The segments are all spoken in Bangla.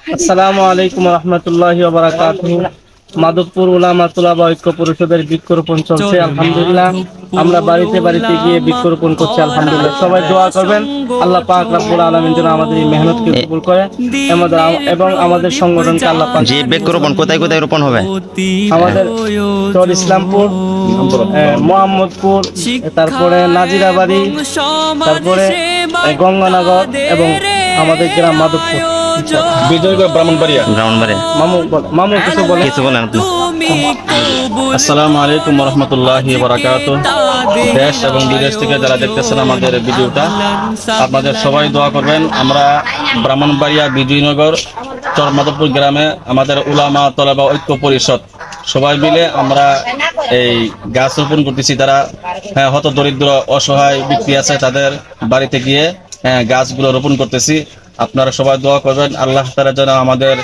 আসসালামু আলাইকুম রহমতুল্লাহি ওয়া বারাকাতুহু। মাধবপুর উলামা তোলাবা ঐক্য পরিষদের বৃক্ষরোপণ চলছে। আলহামদুলিল্লাহ, আমরা বাড়িতে বাড়িতে গিয়ে বৃক্ষরোপণ করছি। আলহামদুলিল্লাহ, সবাই দোয়া করবেন আল্লাহ পাক রব্বুল আলামিন যেন আমাদের এই মেহনতকে কবুল করে এবং আমাদের সংগঠনকে আল্লাহ পাক। যে বৃক্ষরোপণ কোথায় কোথায় রোপণ হবে? আমাদের চর ইসলামপুর, মোহাম্মদপুর, তারপরে নাজিরাবাড়ি, তারপরে গঙ্গানগর এবং আমাদের গ্রাম মাধবপুর। বিজয়গড় ব্রাহ্মণবাড়িয়া। মামু কিছু বলেন আপনি। আসসালামু আলাইকুম রহমতুল্লাহি ওয়া বারাকাতুহু। দেশ এবং বিদেশ থেকে যারা দেখতেছেন আমাদের ভিডিওটা, আপনাদের সবাই দোয়া করবেন। আমরা ব্রাহ্মণবাড়িয়া বিজয়নগর চর মাধবপুর গ্রামে আমাদের উলামা তলাবা ঐক্য পরিষদ সবাই মিলে আমরা এই গাছ রোপণ করতেছি। তারা হত দরিদ্র অসহায় ব্যক্তি আছে, তাদের বাড়িতে গিয়ে গাছগুলো রোপণ করতেছি। আপনারা সবাই দোয়া করবেন আল্লাহ তাআলা যেন আমাদের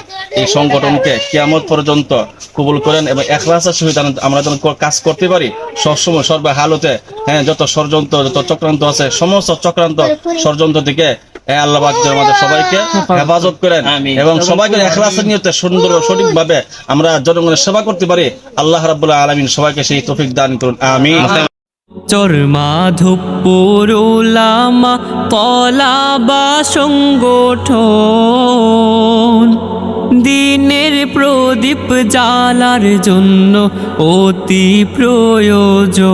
এই সংগঠনকে কিয়ামত পর্যন্ত কবুল করেন এবং ইখলাসের সহিত আমরা যেন কাজ করতে পারি সবসময় সর্ব হালতে। যত ষড়যন্ত্র, যত চক্রান্ত আছে, সমস্ত চক্রান্ত ষড়যন্ত্র থেকে আল্লাহ পাক যেন আমাদের সবাইকে হেফাজত করেন এবং সবাইকে ইখলাসের নিয়তে সুন্দর ও সঠিকভাবে আমরা জনগণের সেবা করতে পারি। আল্লাহ রাব্বুল আলামিন সবাইকে সেই তৌফিক দান করুন, আমিন। চর মাধবপুর উলামা তলাবা সংগঠন দিনের প্রদীপ জ্বালার জন্য অতি প্রয়োজন।